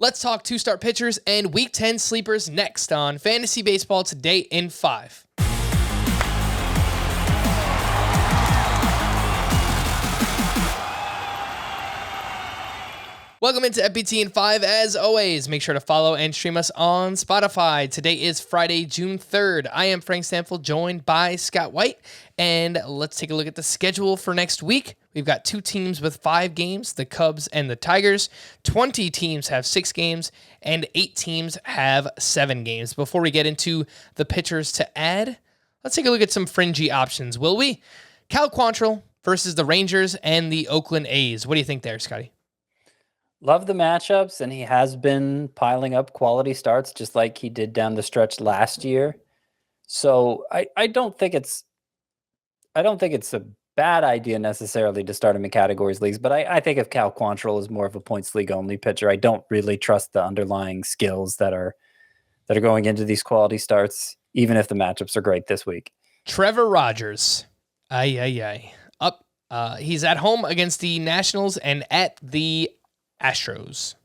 Let's talk two-start pitchers and Week 10 sleepers next on Fantasy Baseball Today in 5. Welcome into FBT in 5. As always, make sure to follow and stream us on Spotify. Today is Friday, June 3rd. I am Frank Stanfield, joined by Scott White, and let's take a look at the schedule for next week. We've got 2 teams with 5 games, the Cubs and the Tigers. 20 teams have 6 games, and 8 teams have 7 games. Before we get into the pitchers to add, let's take a look at some fringy options, will we? Cal Quantrill versus the Rangers and the Oakland A's. What do you think there, Scotty? Love the matchups, and he has been piling up quality starts just like he did down the stretch last year. So I don't think it's a bad idea necessarily to start him in categories leagues, but I think if Cal Quantrill is more of a points league only pitcher, I don't really trust the underlying skills that are going into these quality starts, even if the matchups are great this week. Trevor Rogers. Up. He's at home against the Nationals and at the Astros.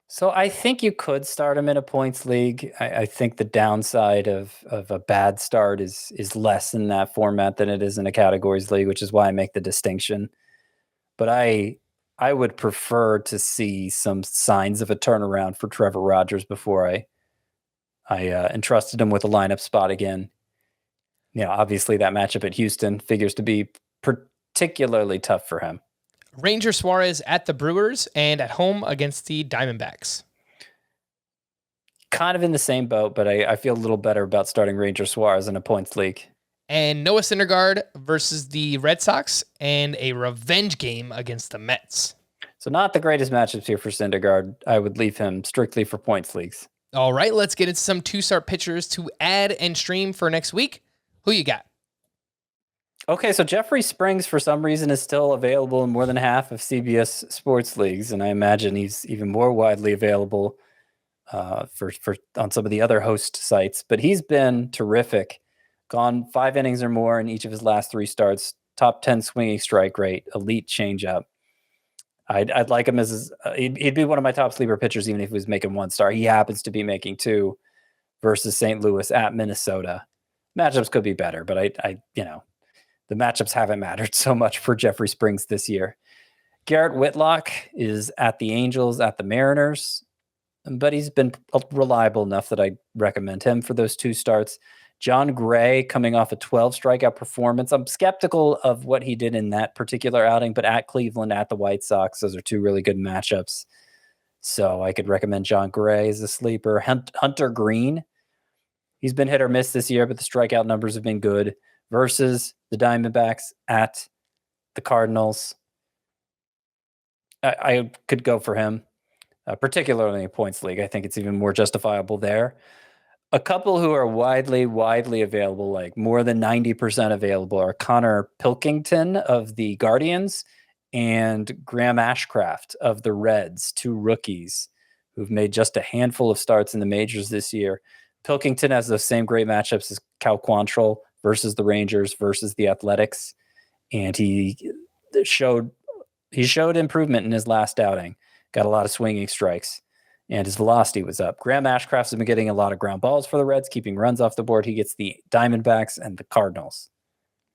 So I think you could start him in a points league. I think the downside of a bad start is less in that format than it is in a categories league, which is why I make the distinction. But I would prefer to see some signs of a turnaround for Trevor Rogers before I entrusted him with a lineup spot again. You know, obviously that matchup at Houston figures to be particularly tough for him. Ranger Suarez at the Brewers and at home against the Diamondbacks. Kind of in the same boat, but I feel a little better about starting Ranger Suarez in a points league. And Noah Syndergaard versus the Red Sox and a revenge game against the Mets. So not the greatest matchups here for Syndergaard. I would leave him strictly for points leagues. All right, let's get into some two-start pitchers to add and stream for next week. Who you got? Okay, so Jeffrey Springs, for some reason, is still available in more than half of CBS sports leagues, and I imagine he's even more widely available for on some of the other host sites. But he's been terrific. Gone 5 innings or more in each of his last 3 starts. Top 10 swinging strike rate, elite changeup. I'd like him as he'd be one of my top sleeper pitchers, even if he was making 1 start. He happens to be making 2 versus St. Louis at Minnesota. Matchups could be better, but I the matchups haven't mattered so much for Jeffrey Springs this year. Garrett Whitlock is at the Angels, at the Mariners, but he's been reliable enough that I recommend him for those 2 starts. John Gray coming off a 12 strikeout performance. I'm skeptical of what he did in that particular outing, but at Cleveland, at the White Sox, those are 2 really good matchups. So I could recommend John Gray as a sleeper. Hunter Green, he's been hit or miss this year, but the strikeout numbers have been good. Versus the Diamondbacks at the Cardinals. I could go for him, particularly in a points league. I think it's even more justifiable there. A couple who are widely available, like more than 90% available, are Konnor Pilkington of the Guardians and Graham Ashcraft of the Reds, 2 rookies who've made just a handful of starts in the majors this year. Pilkington has those same great matchups as Cal Quantrill versus the Rangers versus the Athletics, and he showed improvement in his last outing. Got a lot of swinging strikes, and his velocity was up. Graham Ashcraft has been getting a lot of ground balls for the Reds, keeping runs off the board. He gets the Diamondbacks and the Cardinals.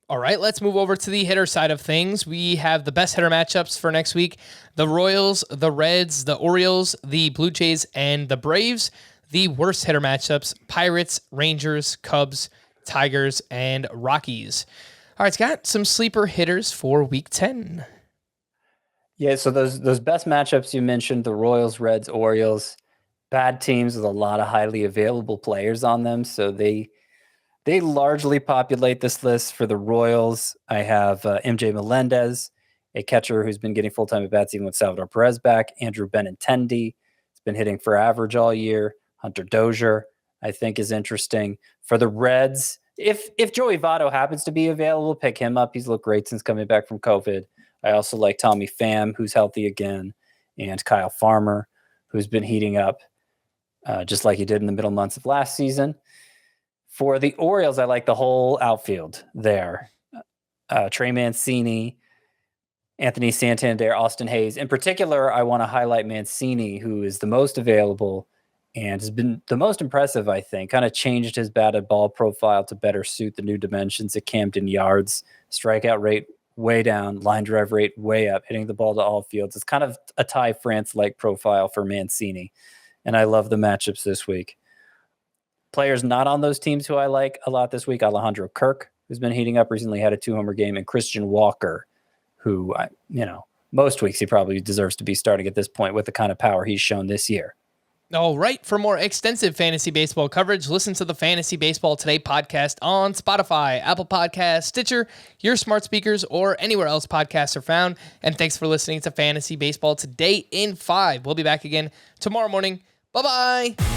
All right, let's move over to the hitter side of things. We have the best hitter matchups for next week: the Royals, the Reds, the Orioles, the Blue Jays, and the Braves. The worst hitter matchups: Pirates, Rangers, Cubs, Tigers, and Rockies. All right, Scott, some sleeper hitters for Week 10. Yeah, so those best matchups you mentioned, the Royals, Reds, Orioles, bad teams with a lot of highly available players on them, so they largely populate this list. For the Royals, I have MJ Melendez, a catcher who's been getting full-time at-bats even with Salvador Perez back. Andrew Benintendi has been hitting for average all year. Hunter Dozier, I think, is interesting. For the Reds, if Joey Votto happens to be available, pick him up. He's looked great since coming back from COVID. I also like Tommy Pham, who's healthy again, and Kyle Farmer, who's been heating up just like he did in the middle months of last season. For the Orioles, I like the whole outfield there. Trey Mancini, Anthony Santander, Austin Hayes. In particular, I want to highlight Mancini, who is the most available and has been the most impressive, I think. Kind of changed his batted ball profile to better suit the new dimensions at Camden Yards. Strikeout rate way down, line drive rate way up, hitting the ball to all fields. It's kind of a Ty France-like profile for Mancini, and I love the matchups this week. Players not on those teams who I like a lot this week: Alejandro Kirk, who's been heating up recently, had a 2-homer game, and Christian Walker, who, most weeks he probably deserves to be starting at this point with the kind of power he's shown this year. All right. For more extensive fantasy baseball coverage, listen to the Fantasy Baseball Today podcast on Spotify, Apple Podcasts, Stitcher, your smart speakers, or anywhere else podcasts are found. And thanks for listening to Fantasy Baseball Today in 5. We'll be back again tomorrow morning. Bye-bye.